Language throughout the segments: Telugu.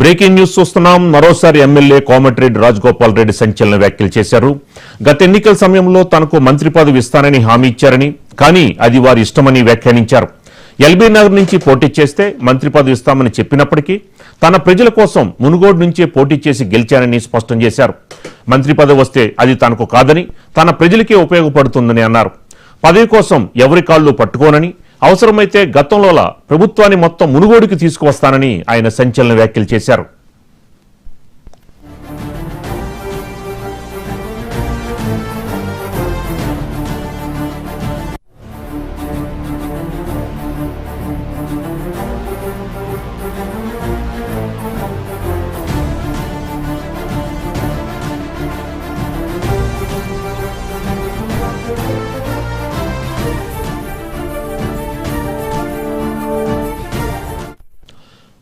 బ్రేకింగ్ న్యూస్ చూస్తున్నాం. మరోసారి ఎమ్మెల్యే కోమటిరెడ్డి రాజగోపాల్ రెడ్డి సంచలన వ్యాఖ్యలు చేశారు. గత ఎన్నికల సమయంలో తనకు మంత్రి పదవి ఇస్తానని హామీ ఇచ్చారని, కానీ అది వారి ఇష్టమని వ్యాఖ్యానించారు. ఎల్బీ నగర్ నుంచి పోటీ చేస్తే మంత్రి పదవి ఇస్తామని చెప్పినప్పటికీ తన ప్రజల కోసం మునుగోడు నుంచే పోటీ చేసి గెలిచానని స్పష్టం చేశారు. మంత్రి పదవి వస్తే అది తనకు కాదని, తన ప్రజలకే ఉపయోగపడుతుందని అన్నారు. పదవి కోసం ఎవరి కాళ్లు పట్టుకోనని, అవసరమైతే గతంలోలా ప్రభుత్వాన్ని మొత్తం మునుగోడుకి తీసుకువస్తానని ఆయన సంచలన వ్యాఖ్యలు చేశారు.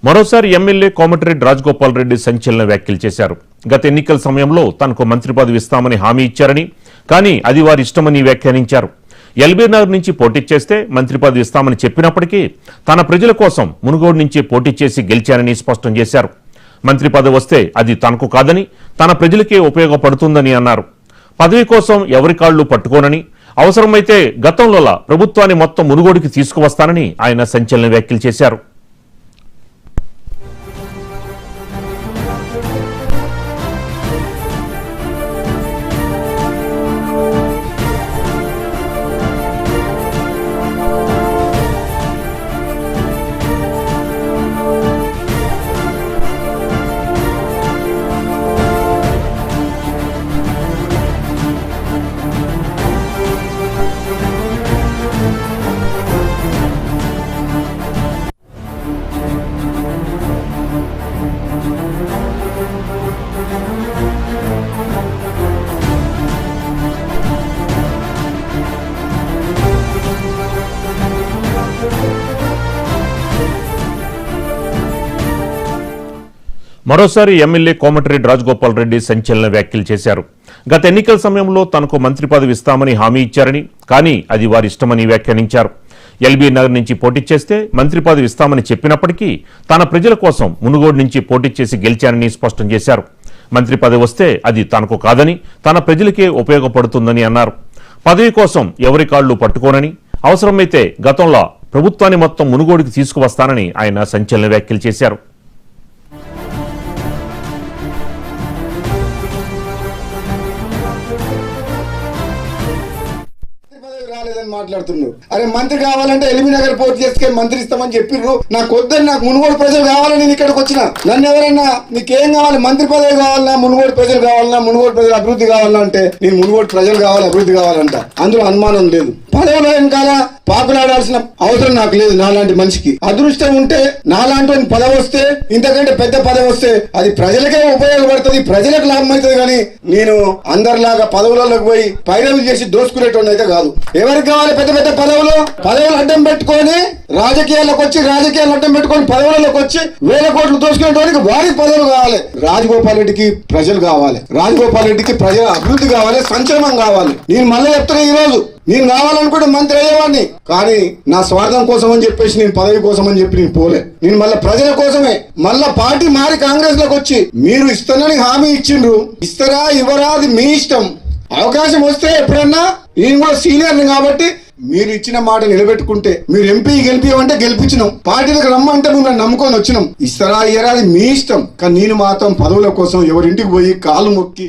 మరోసారి ఎమ్మెల్యే కోమటిరెడ్డి రాజగోపాల్ రెడ్డి సంచలన వ్యాఖ్యలు చేశారు. గత ఎన్నికల సమయంలో తనకు మంత్రి పదవి ఇస్తామని హామీ ఇచ్చారని, కానీ అది వారి ఇష్టమని వ్యాఖ్యానించారు. ఎల్బీ నగర్ నుంచి పోటీ చేస్తే మంత్రి పదవి ఇస్తామని చెప్పినప్పటికీ తన ప్రజల కోసం మునుగోడు నుంచి పోటీ చేసి గెలిచానని స్పష్టం చేశారు. మంత్రి పదవి వస్తే అది తనకు కాదని, తన ప్రజలకే ఉపయోగపడుతుందని అన్నారు. పదవి కోసం ఎవరి కాళ్లు పట్టుకోనని, అవసరమైతే గతంలోలా ప్రభుత్వాన్ని మొత్తం మునుగోడుకి తీసుకువస్తానని ఆయన సంచలన వ్యాఖ్యలు చేశారు. మరోసారి ఎమ్మెల్యే కోమటిరెడ్డి రాజగోపాల్ రెడ్డి సంచలన వ్యాఖ్యలు చేశారు. గత ఎన్నికల సమయంలో తనకు మంత్రి పదవి ఇస్తామని హామీ ఇచ్చారని, కానీ అది వారి ఇష్టమని వ్యాఖ్యానించారు. ఎల్బీ నగర్ నుంచి పోటీ చేస్తే మంత్రి పదవి ఇస్తామని చెప్పినప్పటికీ తన ప్రజల కోసం మునుగోడు నుంచి పోటీ చేసి గెలిచానని స్పష్టం చేశారు. మంత్రి పదవి వస్తే అది తనకు కాదని, తన ప్రజలకే ఉపయోగపడుతుందని అన్నారు. పదవి కోసం ఎవరి కాళ్లు పట్టుకోనని, అవసరమైతే గతంలో ప్రభుత్వాన్ని మొత్తం మునుగోడుకి తీసుకువస్తానని ఆయన సంచలన వ్యాఖ్యలు చేశారు. మాట్లాడుతున్నావు. అరే మంత్రి కావాలంటే ఎల్బీ నగర్ పోటీ చేసుకొని మంత్రి ఇస్తామని చెప్పిర్రు. నాకు వద్దని, నాకు మునుగోడు ప్రజలు కావాలని నేను ఇక్కడికి వచ్చిన. నన్ను ఎవరన్నా నీకేం కావాలి, మంత్రి పదవి కావాలన్నా, మునుగోడు ప్రజలు కావాలన్నా, మునుగోడు ప్రజలు అభివృద్ధి కావాలన్నా అంటే నేను మునుగోడు ప్రజలు కావాలి, అభివృద్ధి కావాలంట. అందులో అనుమానం లేదు. పదవిలో వెనకాల పాకులాడాల్సిన అవసరం నాకు లేదు. నాలాంటి మనిషికి అదృష్టం ఉంటే, నాలాంటి పదవి వస్తే, ఇంతకంటే పెద్ద పదవి వస్తే అది ప్రజలకే ఉపయోగపడుతుంది, ప్రజలకు లాభం అవుతుంది. కానీ నేను అందరిలాగా పదవులలోకి పోయి పైరవులు చేసి దోసుకునేటోడు అయితే కాదు. ఎవరికి కావాలి పెద్ద పెద్ద పదవులు అడ్డం పెట్టుకొని రాజకీయాల్లోకి అడ్డం పెట్టుకొని పదవులలోకి వచ్చి వేల కోట్లు దోసుకునేటోడికి వారికి పదవులు కావాలి. రాజగోపాల్ రెడ్డికి ప్రజలు కావాలి, రాజగోపాల్ రెడ్డికి ప్రజల అభివృద్ధి కావాలి, సంక్షేమం కావాలి. నేను మళ్ళీ చెప్తున్నా, ఈ రోజు నేను కావాలనుకుంటే మంత్రి అయ్యేవాడిని, కానీ నా స్వార్థం కోసం అని చెప్పేసి, నేను పదవి కోసం అని చెప్పి నేను పోలే. నేను మళ్ళీ ప్రజల కోసమే, మళ్ళా పార్టీ మారి కాంగ్రెస్ లోకి వచ్చి మీరు ఇస్తానని హామీ ఇచ్చిండ్రు. ఇస్తారా ఇవ్వరా అది మీ ఇష్టం. అవకాశం వస్తే ఎప్పుడన్నా, నేను కూడా సీనియర్ని కాబట్టి మీరు ఇచ్చిన మాట నిలబెట్టుకుంటే, మీరు ఎంపీ గెలిపిమంటే గెలిపించినాం, పార్టీలకు రమ్మంటే మేము నమ్ముకొని వచ్చినాం. ఇస్తారా ఇయ్యరా అది మీ ఇష్టం. కానీ నేను మాత్రం పదవుల కోసం ఎవరింటికి పోయి కాలు మొక్కి